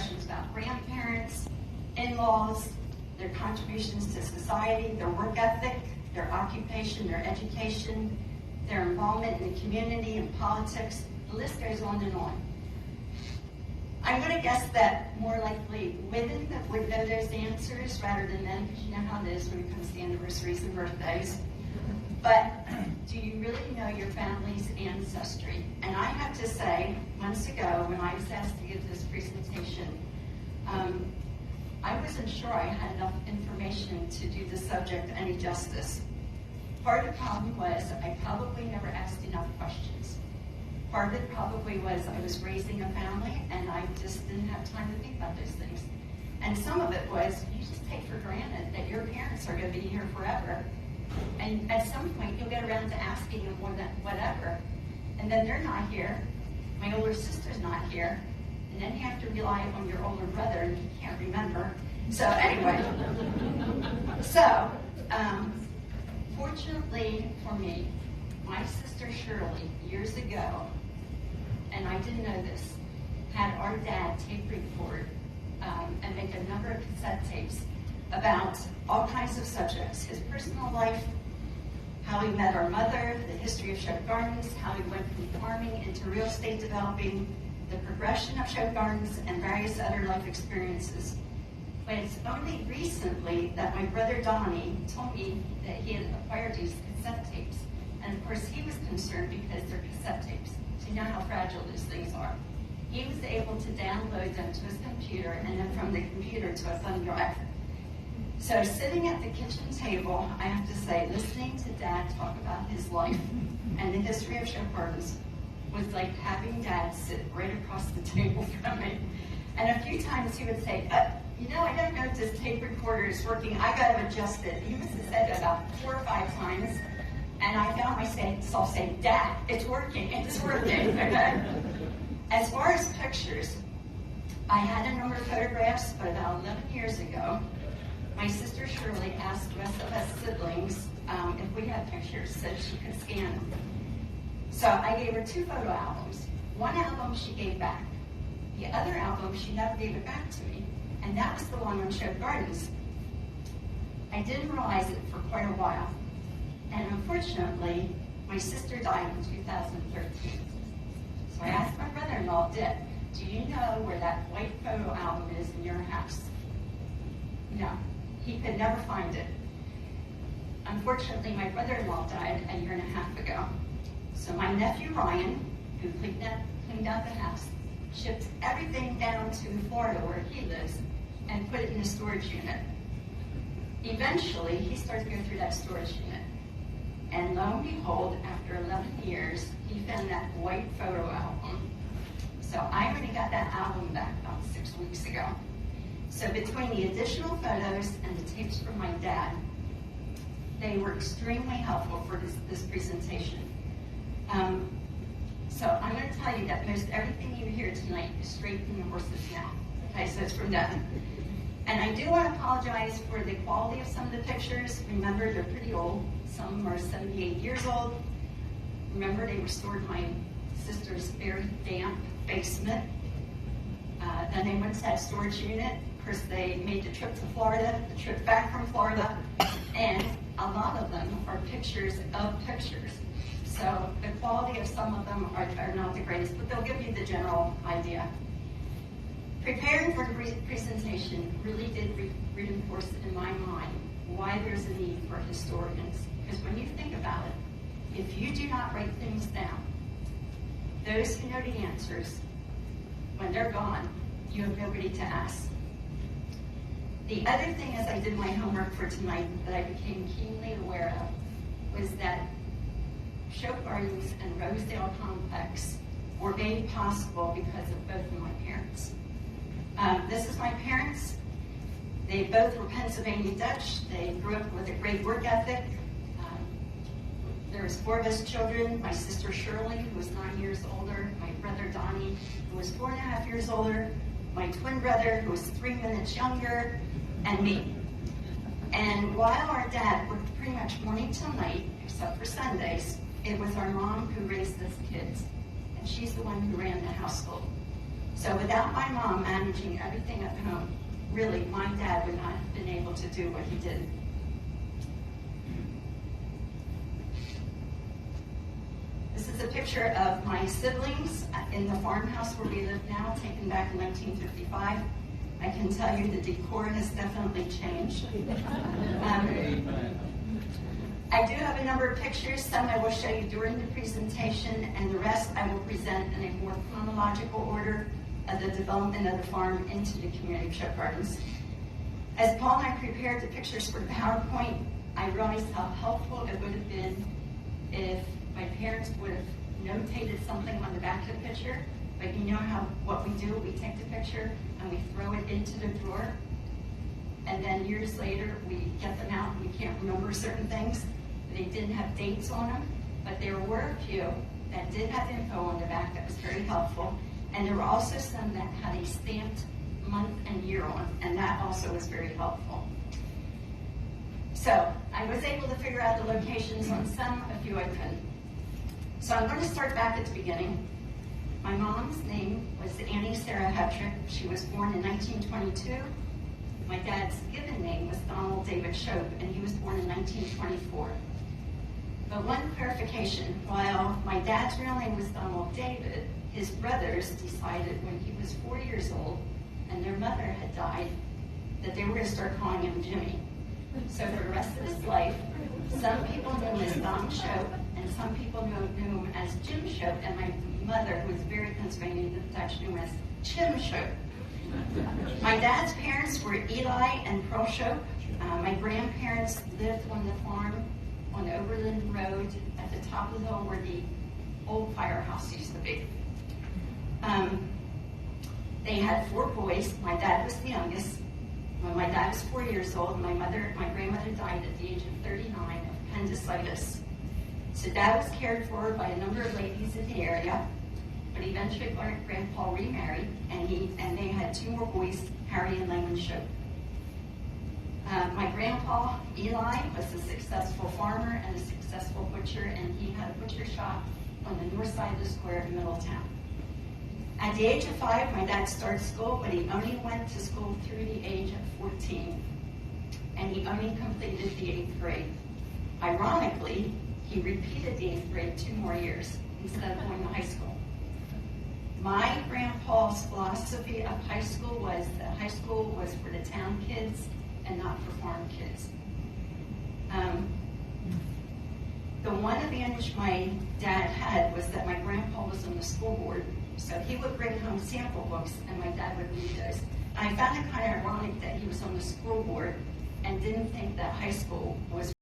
questions about grandparents, in-laws, their contributions to society, their work ethic, their occupation, their education, their involvement in the community and politics. The list goes on and on. I'm going to guess that more likely women that would know those answers rather than men, because you know how it is when it comes to anniversaries and birthdays. But do you really know your family's ancestry? And I have to say, months ago when I was asked to give this presentation, I wasn't sure I had enough information to do the subject any justice. Part of the problem was I probably never asked enough questions. Part of it probably was I was raising a family and I just didn't have time to think about those things. And some of it was you just take for granted that your parents are going to be here forever. And at some point you'll get around to asking them whatever. And then they're not here. My older sister's not here. And then you have to rely on your older brother and he can't remember. So anyway, fortunately for me, my sister Shirley, years ago, and I didn't know this, had our dad tape record and make a number of cassette tapes about all kinds of subjects, his personal life, how he met our mother, the history of Shope Gardens, how he went from farming into real estate developing, the progression of Shope Gardens, and various other life experiences. But it's only recently that my brother Donnie told me that he had acquired these cassette tapes. And of course he was concerned because they're cassette tapes. So you know how fragile these things are. He was able to download them to his computer and then from the computer to a thumb drive. So sitting at the kitchen table, I have to say, listening to Dad talk about his life and the history of Shope Gardens was like having Dad sit right across the table from me. And a few times he would say, you know, I don't know if this tape recorder is working. I got to adjust it. He must have said it about 4 or 5 times. And I found myself saying, Dad, it's working. It's working. Okay? As far as pictures, I had a number of photographs, but about 11 years ago, my sister Shirley asked the rest of us siblings if we had pictures so she could scan them. So I gave her 2 photo albums. One album she gave back. The other album, she never gave it back to me. And that was the one on Shope Gardens. I didn't realize it for quite a while. And unfortunately, my sister died in 2013. So I asked my brother-in-law, Dick, do you know where that white photo album is in your house? No, he could never find it. Unfortunately, my brother-in-law died a year and a half ago. So my nephew Ryan, who cleaned out the house, shipped everything down to Florida where he lives and put it in a storage unit. Eventually, he started to go through that storage unit. And lo and behold, after 11 years, he found that white photo album. So I already got that album back about 6 weeks ago. So between the additional photos and the tapes from my dad, they were extremely helpful for this presentation. So I'm going to tell you that most everything you hear tonight is straight from the horse's mouth. Okay, so it's from them. And I do want to apologize for the quality of some of the pictures. Remember, they're pretty old. Some are 78 years old. Remember, they were stored in my sister's very damp basement. Then they went to that storage unit. Of course, they made the trip to Florida, the trip back from Florida, and a lot of them are pictures of pictures. So the quality of some of them are not the greatest, but they'll give you the general idea. Preparing for the presentation really did reinforce in my mind why there's a need for historians. Because when you think about it, if you do not write things down, those who know the answers, when they're gone, you have nobody to ask. The other thing as I did my homework for tonight that I became keenly aware of was that Shope Gardens and Rosedale Complex were made possible because of both of my parents. This is my parents. They both were Pennsylvania Dutch. They grew up with a great work ethic. There was 4 of us children. My sister Shirley, who was 9 years older. My brother Donnie, who was 4.5 years older. My twin brother, who was 3 minutes younger, and me. And while our dad worked pretty much morning till night, except for Sundays, it was our mom who raised us kids. And she's the one who ran the household. So without my mom managing everything at home, really, my dad would not have been able to do what he did. This is a picture of my siblings in the farmhouse where we live now, taken back in 1955. I can tell you the decor has definitely changed. I do have a number of pictures. Some I will show you during the presentation, and the rest I will present in a more chronological order of the development of the farm into the community of Shope Gardens. As Paul and I prepared the pictures for the PowerPoint, I realized how helpful it would have been if my parents would have notated something on the back of the picture. But you know how what we do, we take the picture and we throw it into the drawer, and then years later we get them out and we can't remember certain things. They didn't have dates on them, but there were a few that did have info on the back that was very helpful, and there were also some that had a stamped month and year on, and that also was very helpful. So I was able to figure out the locations on some, a few I couldn't. So I'm going to start back at the beginning. My mom's name was Annie Sarah Hetrick. She was born in 1922. My dad's given name was Donald David Shope, and he was born in 1924. But one clarification, while my dad's real name was Donald David, his brothers decided when he was 4 years old and their mother had died that they were going to start calling him Jimmy. So for the rest of his life, some people knew him as Don Shope, and some people knew him as Jim Shope, and my mother, who was very Pennsylvania Dutch, knew him as Chim Shope. My dad's parents were Eli and Pearl Shope. My grandparents lived on the farm on the Overland Road at the top of the hill where the old firehouse used to be. They had 4 boys. My dad was the youngest. When my dad was 4 years old, my grandmother died at the age of 39 of appendicitis. So dad was cared for by a number of ladies in the area, but eventually Grandpa remarried, and they had 2 more boys, Harry and Layman Shope. My grandpa, Eli, was a successful farmer and a successful butcher, and he had a butcher shop on the north side of the square in Middletown. At the age of 5, my dad started school, but he only went to school through the age of 14, and he only completed the 8th grade. Ironically, he repeated the 8th grade 2 more years instead of going to high school. My grandpa's philosophy of high school was that high school was for the town kids and not for farm kids. The one advantage my dad had was that my grandpa was on the school board, so he would bring home sample books and my dad would read those. I found it kind of ironic that he was on the school board and didn't think that high school was